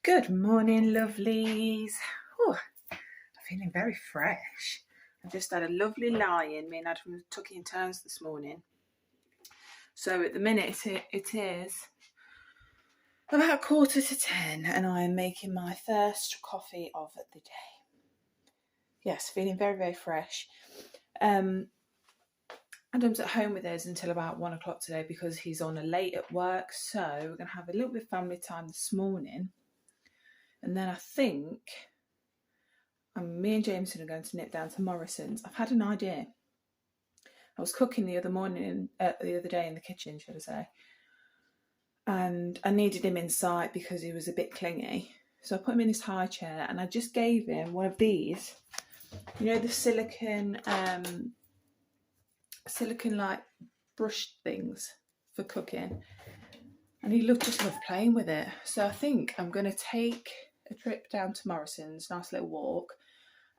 Good morning, lovelies. Oh, I'm feeling very fresh. I've just had a lovely lie-in. Me and Adam took in turns this morning. So at the minute it is about 9:45 and I am making my first coffee of the day. Yes, feeling very, very fresh. Adam's at home with us until about 1 o'clock today because he's on a late at work. So we're going to have a little bit of family time this morning. And then I think me and Jameson are going to nip down to Morrisons. I've had an idea. I was cooking the other day in the kitchen, should I say, and I needed him in sight because he was a bit clingy. So I put him in his high chair and I just gave him one of these, you know, the silicone like brush things for cooking, and he just loved playing with it. So I think I'm going to take a trip down to Morrisons, nice little walk,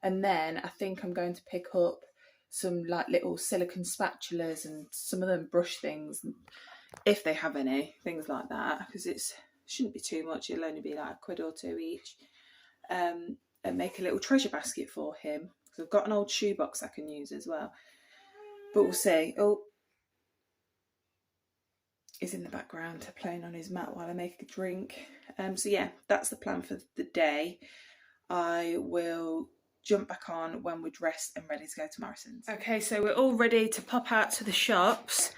and then I think I'm going to pick up some like little silicone spatulas and some of them brush things, if they have any, things like that, because it shouldn't be too much. It'll only be like £1 or £2 each, and make a little treasure basket for him, because I've got an old shoebox I can use as well. But we'll see. Oh, he's in the background playing on his mat while I make a drink. So yeah, that's the plan for the day. I will jump back on when we're dressed and ready to go to Morrisons. Okay, so we're all ready to pop out to the shops.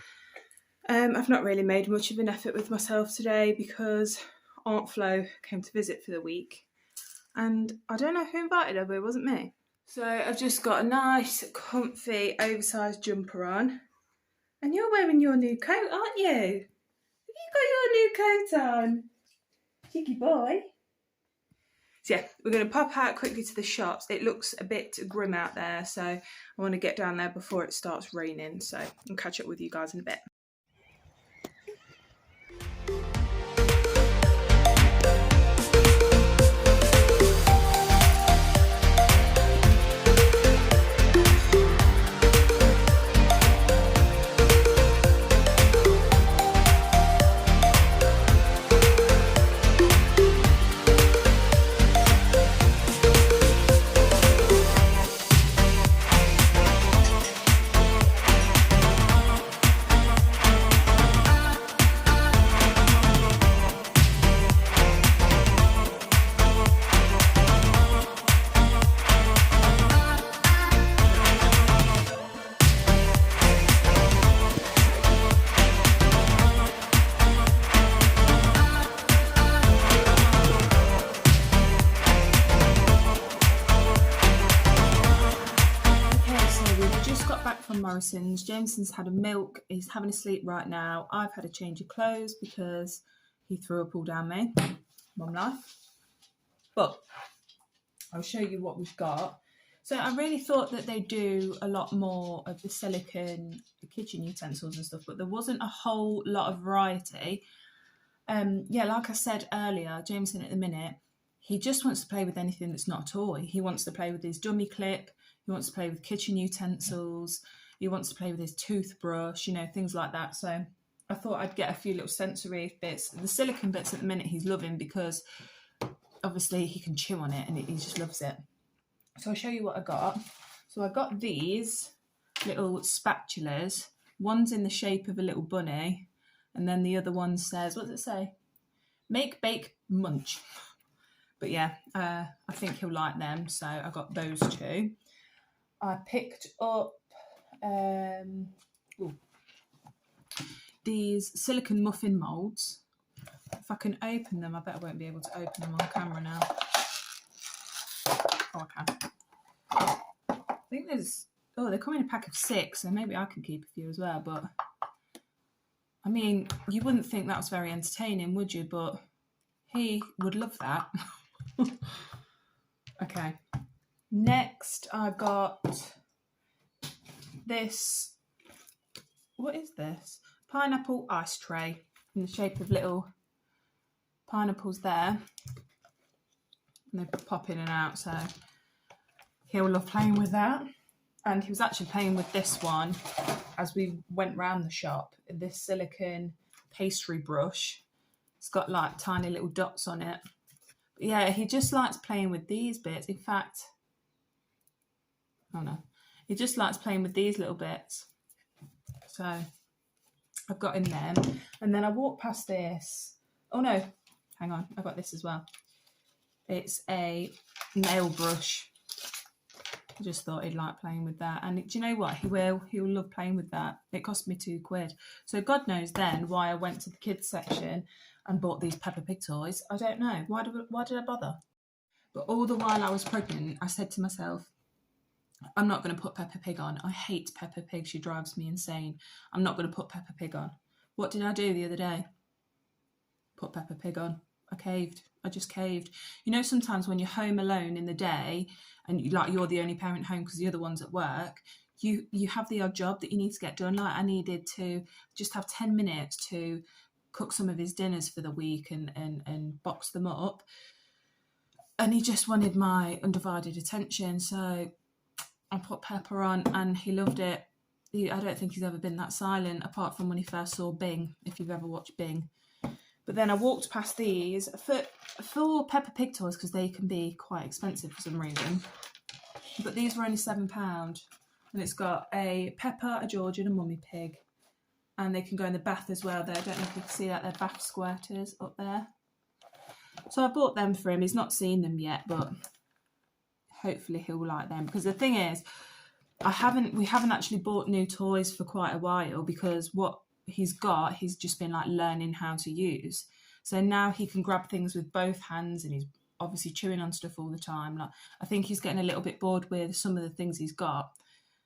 I've not really made much of an effort with myself today because Aunt Flo came to visit for the week, and I don't know who invited her, but it wasn't me. So I've just got a nice, comfy, oversized jumper on, and you're wearing your new coat, aren't you? Have you got your new coat on? Cheeky boy. So yeah, we're going to pop out quickly to the shops. It looks a bit grim out there, so I want to get down there before it starts raining. So I'll catch up with you guys in a bit. Morrisons. Jameson's had a milk, he's having a sleep right now. I've had a change of clothes because he threw up all down me. Mum life. But I'll show you what we've got. So I really thought that they do a lot more of the silicone kitchen utensils and stuff, but there wasn't a whole lot of variety. Yeah, like I said earlier, Jameson at the minute, he just wants to play with anything that's not a toy. He wants to play with his dummy clip, he wants to play with kitchen utensils, he wants to play with his toothbrush, you know, things like that. So I thought I'd get a few little sensory bits. The silicone bits at the minute he's loving because obviously he can chew on it and he just loves it. So I'll show you what I got. So I got these little spatulas. One's in the shape of a little bunny, and then the other one says, what does it say? Make, bake, munch. But yeah, I think he'll like them. So I got those two. I picked up these silicone muffin moulds. If I can open them, I bet I won't be able to open them on camera now. Oh, I can. I think there's, they come in a pack of 6, so maybe I can keep a few as well. But I mean, you wouldn't think that was very entertaining, would you? But he would love that. Okay. Next, I got this. What is this? Pineapple ice tray in the shape of little pineapples there. And they pop in and out, so he'll love playing with that. And he was actually playing with this one as we went round the shop. This silicone pastry brush. It's got like tiny little dots on it. Yeah, he just likes playing with these bits. In fact, oh no, he just likes playing with these little bits. So I've got him them. And then I walked past this. Oh no, hang on, I got this as well. It's a nail brush. I just thought he'd like playing with that. And do you know what? He'll love playing with that. It cost me £2. So God knows then why I went to the kids section and bought these Peppa Pig toys. I don't know. Why did I bother? But all the while I was pregnant, I said to myself, I'm not going to put Peppa Pig on. I hate Peppa Pig. She drives me insane. I'm not going to put Peppa Pig on. What did I do the other day? Put Peppa Pig on. I caved. I just caved. You know, sometimes when you're home alone in the day and you're the only parent home because the other one's at work, you have the odd job that you need to get done. Like I needed to just have 10 minutes to cook some of his dinners for the week and box them up. And he just wanted my undivided attention. So I put Pepper on and he loved it. I don't think he's ever been that silent apart from when he first saw Bing, if you've ever watched Bing. But then I walked past these for Peppa Pig toys because they can be quite expensive for some reason. But these were only £7. And it's got a Peppa, a George and a Mummy Pig. And they can go in the bath as well there. I don't know if you can see that, they're bath squirters up there. So I bought them for him. He's not seen them yet, but hopefully he'll like them. Because the thing is, we haven't actually bought new toys for quite a while because what he's just been like learning how to use. So now he can grab things with both hands and he's obviously chewing on stuff all the time. Like I think he's getting a little bit bored with some of the things he's got.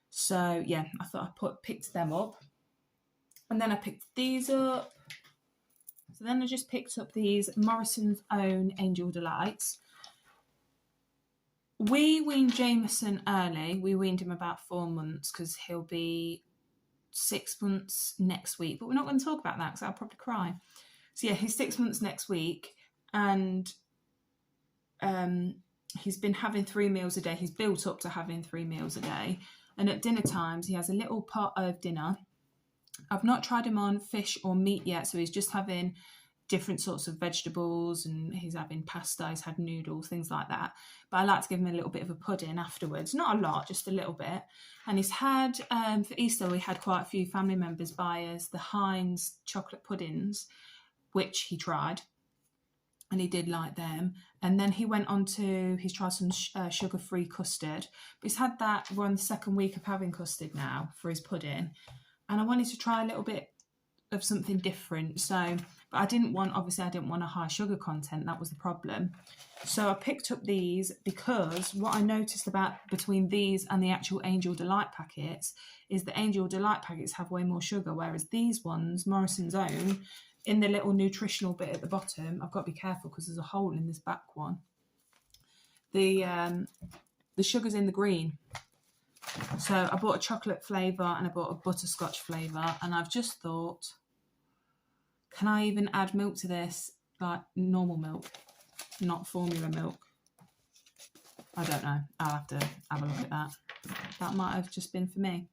So yeah, I thought I picked them up. And then I picked these up. So then I just picked up these Morrisons' own Angel Delights. We weaned Jameson early. We weaned him about 4 months because he'll be 6 months next week. But we're not going to talk about that because I'll probably cry. So yeah, he's 6 months next week. And he's been having 3 meals a day. He's built up to having 3 meals a day. And at dinner times, he has a little pot of dinner. I've not tried him on fish or meat yet, so he's just having different sorts of vegetables and he's having pasta, he's had noodles, things like that. But I like to give him a little bit of a pudding afterwards. Not a lot, just a little bit. And he's had, for Easter, we had quite a few family members buy us the Heinz chocolate puddings, which he tried. And he did like them. And then he went on to, he's tried some sugar-free custard. But he's had that, we're on the 2nd week of having custard now for his pudding. And I wanted to try a little bit of something different. So, but I didn't want a high sugar content. That was the problem. So I picked up these because what I noticed about between these and the actual Angel Delight packets is the Angel Delight packets have way more sugar, whereas these ones, Morrison's own, in the little nutritional bit at the bottom, I've got to be careful because there's a hole in this back one. The sugar's in the green. So I bought a chocolate flavour and I bought a butterscotch flavour, and I've just thought, can I even add milk to this? Like normal milk, not formula milk. I don't know. I'll have to have a look at that. That might have just been for me.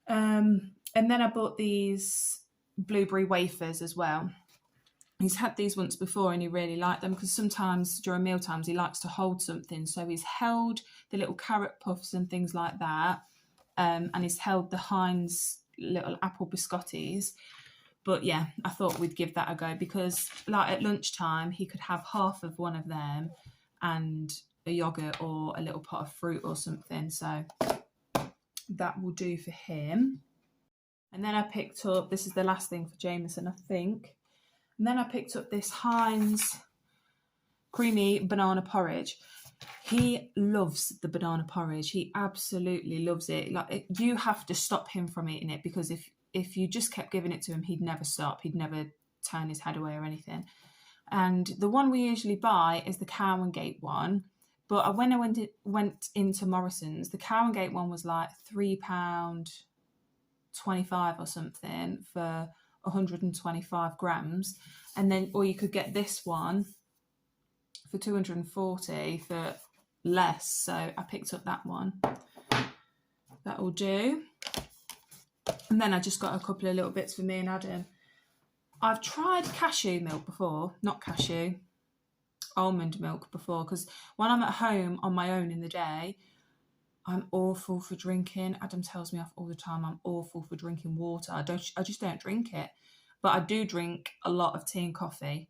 And then I bought these blueberry wafers as well. He's had these once before and he really liked them because sometimes during meal times he likes to hold something. So he's held the little carrot puffs and things like that. And he's held the Heinz little apple biscottis. But yeah, I thought we'd give that a go because like at lunchtime he could have half of one of them and a yogurt or a little pot of fruit or something. So that will do for him. And then I picked up, this is the last thing for Jameson, I think. And then I picked up this Heinz creamy banana porridge. He loves the banana porridge. He absolutely loves it. Like you have to stop him from eating it because if you just kept giving it to him, he'd never stop. He'd never turn his head away or anything. And the one we usually buy is the Cow and Gate one. But when I went into Morrisons, the Cow and Gate one was like £3.25 or something for 125 grams, and then or you could get this one for 240 for less. So I picked up that one. That will do. And then I just got a couple of little bits for me and Adam. I've tried cashew milk before, not cashew, almond milk before, because when I'm at home on my own in the day, I'm awful for drinking. Adam tells me off all the time. I'm awful for drinking water. I just don't drink it. But I do drink a lot of tea and coffee.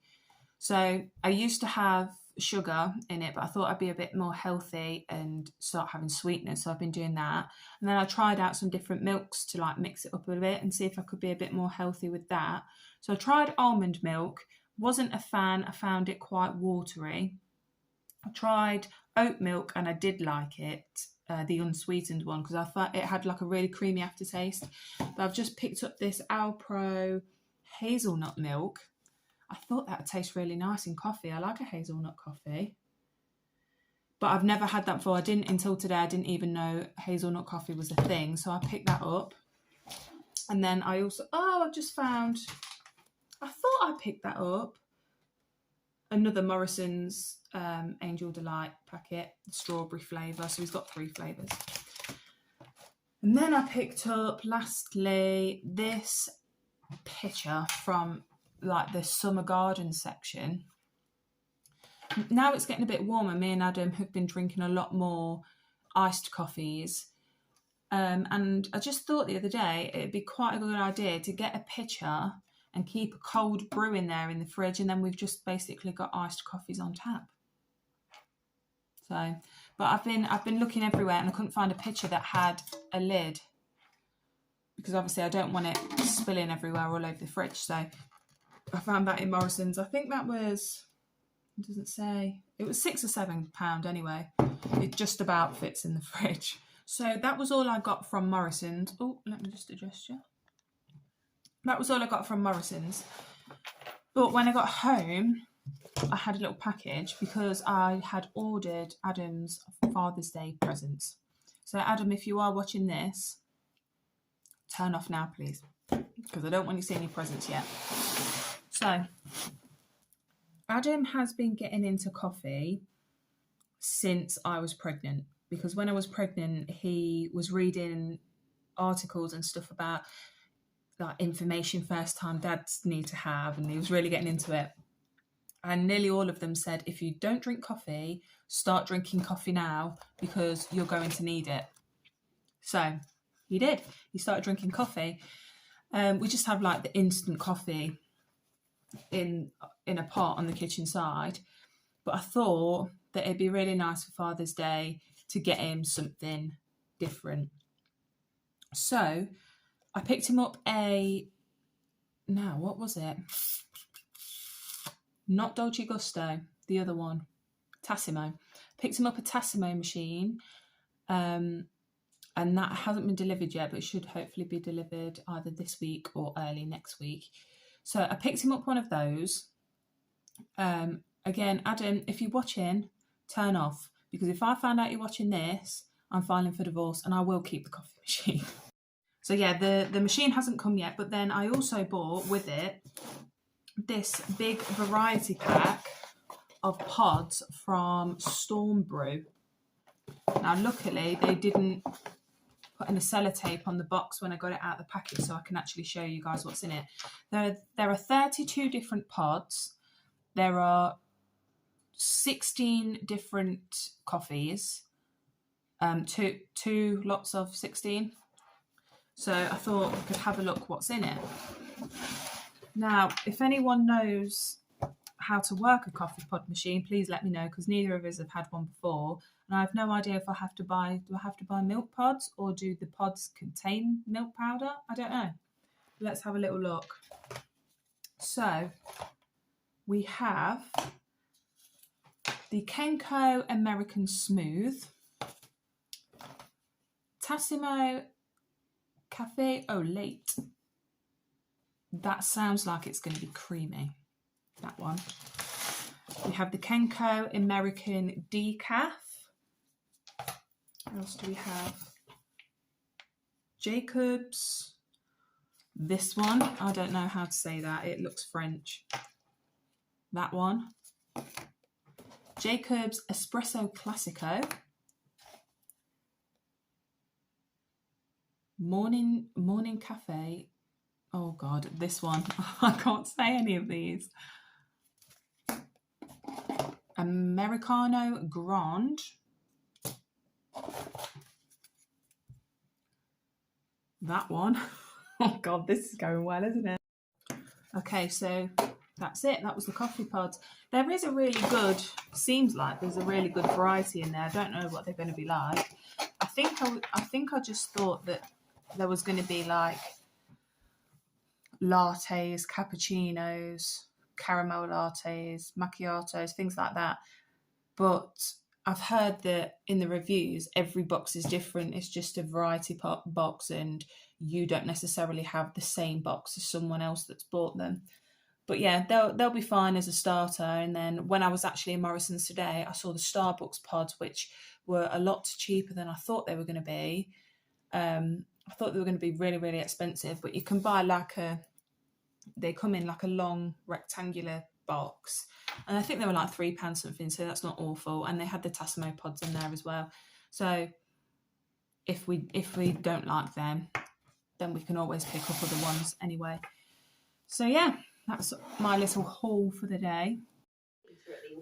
So I used to have sugar in it, but I thought I'd be a bit more healthy and start having sweetness. So I've been doing that. And then I tried out some different milks to like mix it up a bit and see if I could be a bit more healthy with that. So I tried almond milk. Wasn't a fan. I found it quite watery. I tried oat milk and I did like it, the unsweetened one, because I thought it had like a really creamy aftertaste. But I've just picked up this Alpro hazelnut milk. I thought that would taste really nice in coffee. I like a hazelnut coffee. But I've never had that before. Until today, I didn't even know hazelnut coffee was a thing. So I picked that up. And then I also, I've just found, I thought I picked that up. Another Morrisons Angel Delight packet, strawberry flavour. So he's got 3 flavours. And then I picked up, lastly, this pitcher from like the summer garden section. Now it's getting a bit warmer. Me and Adam have been drinking a lot more iced coffees. And I just thought the other day it'd be quite a good idea to get a pitcher and keep a cold brew in there in the fridge, and then we've just basically got iced coffees on tap. So, but I've been looking everywhere and I couldn't find a pitcher that had a lid, because obviously I don't want it spilling everywhere all over the fridge. So I found that in Morrisons. I think that was, it doesn't say, it was £6 or £7 anyway. It just about fits in the fridge. So that was all I got from Morrisons. Oh, let me just adjust you. That was all I got from Morrisons. But when I got home, I had a little package because I had ordered Adam's Father's Day presents. So Adam, if you are watching this, turn off now, please, because I don't want you to see any presents yet. So Adam has been getting into coffee since I was pregnant, because when I was pregnant, he was reading articles and stuff about like information first time dads need to have, and he was really getting into it. And nearly all of them said, if you don't drink coffee, start drinking coffee now, because you're going to need it. So he did. He started drinking coffee. We just have like the instant coffee in a pot on the kitchen side. But I thought that it'd be really nice for Father's Day to get him something different. So I picked him up what was it? Not Dolce Gusto, the other one, Tassimo. Picked him up a Tassimo machine, and that hasn't been delivered yet, but it should hopefully be delivered either this week or early next week. So I picked him up one of those. Again, Adam, if you're watching, turn off, because if I find out you're watching this, I'm filing for divorce and I will keep the coffee machine. So yeah, the machine hasn't come yet, but then I also bought with it this big variety pack of pods from Storm Brew. Now, luckily, they didn't put in a sellotape on the box when I got it out of the packet, so I can actually show you guys what's in it. There are 32 different pods. There are 16 different coffees, two lots of 16. So I thought I could have a look what's in it. Now, if anyone knows how to work a coffee pod machine, please let me know, because neither of us have had one before. And I have no idea if do I have to buy milk pods, or do the pods contain milk powder? I don't know. Let's have a little look. So we have the Kenko American Smooth, Tassimo Cafe Au Lait. That sounds like it's going to be creamy, that one. We have the Kenko American Decaf. What else do we have? Jacob's. This one, I don't know how to say that. It looks French. That one. Jacob's Espresso Classico. Morning Cafe. Oh God, this one. I can't say any of these. Americano Grande. That one. Oh God, this is going well, isn't it? Okay, so that's it. That was the coffee pods. There is a really good, seems like there's a really good variety in there. I don't know what they're going to be like. I think I just thought that there was going to be like lattes, cappuccinos, caramel lattes, macchiatos, things like that. But I've heard that in the reviews, every box is different. It's just a variety box, and you don't necessarily have the same box as someone else that's bought them. But yeah, they'll be fine as a starter. And then when I was actually in Morrisons today, I saw the Starbucks pods, which were a lot cheaper than I thought they were going to be. I thought they were going to be really, really expensive, but you can buy they come in like a long rectangular box, and I think they were like £3 something, so that's not awful. And they had the Tassimo pods in there as well. So if we don't like them, then we can always pick up other ones anyway. So yeah, that's my little haul for the day.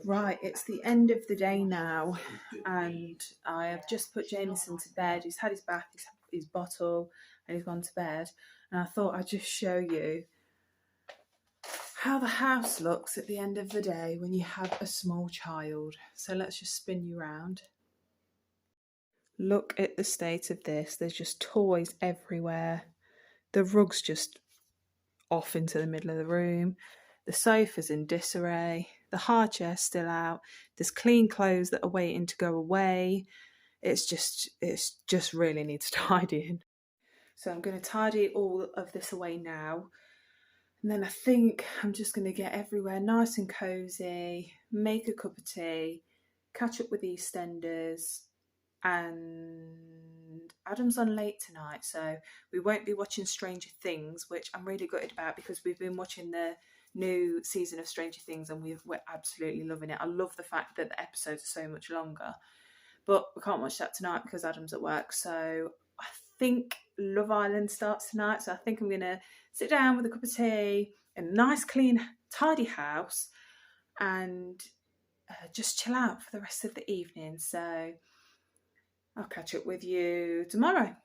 Right, it's the end of the day now, and I have just put Jameson to bed. He's had his bath, he's had his bottle, and he's gone to bed. And I thought I'd just show you how the house looks at the end of the day when you have a small child. So let's just spin you around. Look at the state of this. There's just toys everywhere. The rug's just off into the middle of the room. The sofa's in disarray. The hard chair's still out. There's clean clothes that are waiting to go away. It's just really needs tidying. So I'm going to tidy all of this away now. And then I think I'm just going to get everywhere nice and cosy, make a cup of tea, catch up with the EastEnders, and Adam's on late tonight, so we won't be watching Stranger Things, which I'm really gutted about because we've been watching the new season of Stranger Things and we're absolutely loving it. I love the fact that the episodes are so much longer, but we can't watch that tonight because Adam's at work. So I think Love Island starts tonight, so I think I'm going to sit down with a cup of tea in a nice, clean, tidy house and just chill out for the rest of the evening. So I'll catch up with you tomorrow.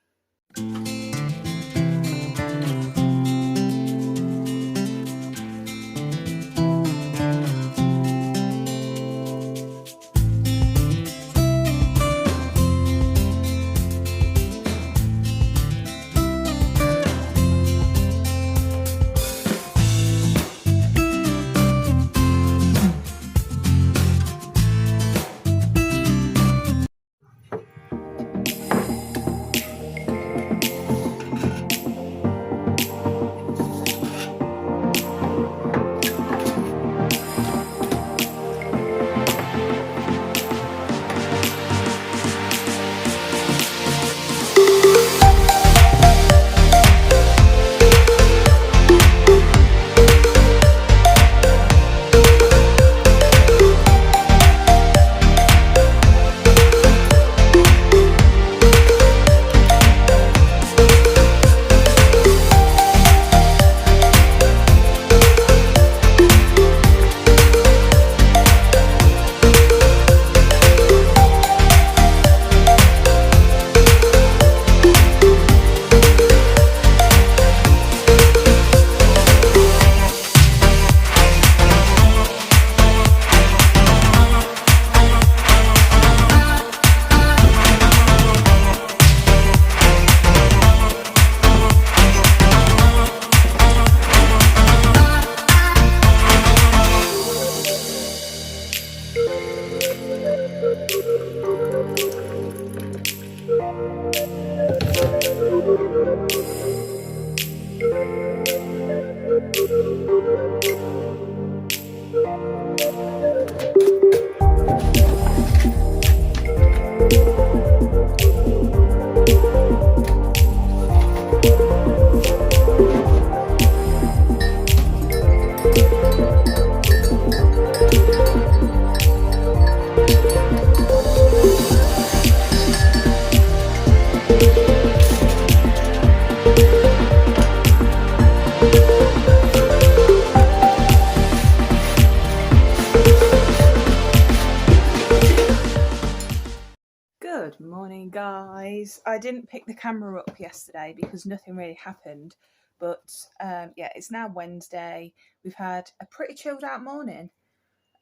Good morning, guys. I didn't pick the camera up yesterday because nothing really happened, but yeah, it's now Wednesday. We've had a pretty chilled out morning.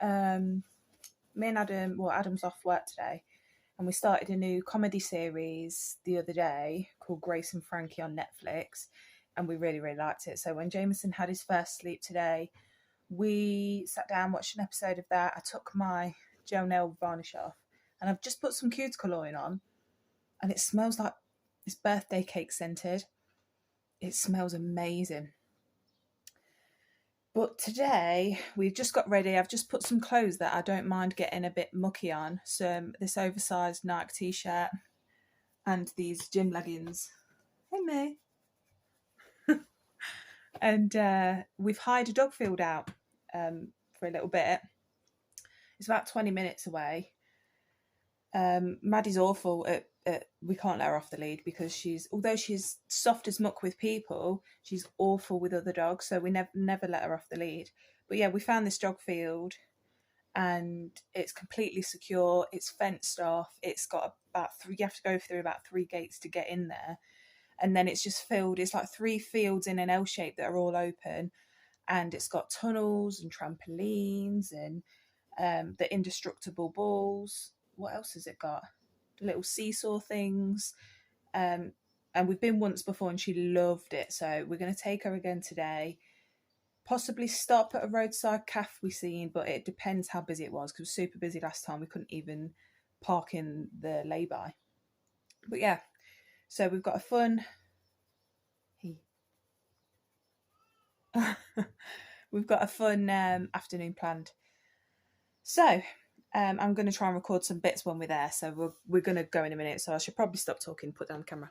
Me and Adam, well, Adam's off work today, and we started a new comedy series the other day called Grace and Frankie on Netflix, and we really, really liked it. So when Jameson had his first sleep today, we sat down, watched an episode of that. I took my gel nail varnish off, and I've just put some cuticle oil on, and it smells like it's birthday cake scented. It smells amazing. But today we've just got ready. I've just put some clothes that I don't mind getting a bit mucky on. So this oversized Nike t-shirt and these gym leggings. Hey me. And we've hired a dog field out for a little bit. It's about 20 minutes away. Maddie's awful at we can't let her off the lead because although she's soft as muck with people, she's awful with other dogs, so we never let her off the lead. But yeah, we found this dog field and it's completely secure, it's fenced off, it's got about three, you have to go through about 3 gates to get in there, and then it's just filled, it's like 3 fields in an L shape that are all open, and it's got tunnels and trampolines and the indestructible balls. What else has it got? The little seesaw things. And we've been once before and she loved it. So we're going to take her again today. Possibly stop at a roadside cafe we seen, but it depends how busy it was because it was super busy last time. We couldn't even park in the lay-by. But yeah, so we've got a fun... we've got a fun afternoon planned. So I'm going to try and record some bits when we're there. So we're going to go in a minute. So I should probably stop talking, put down the camera.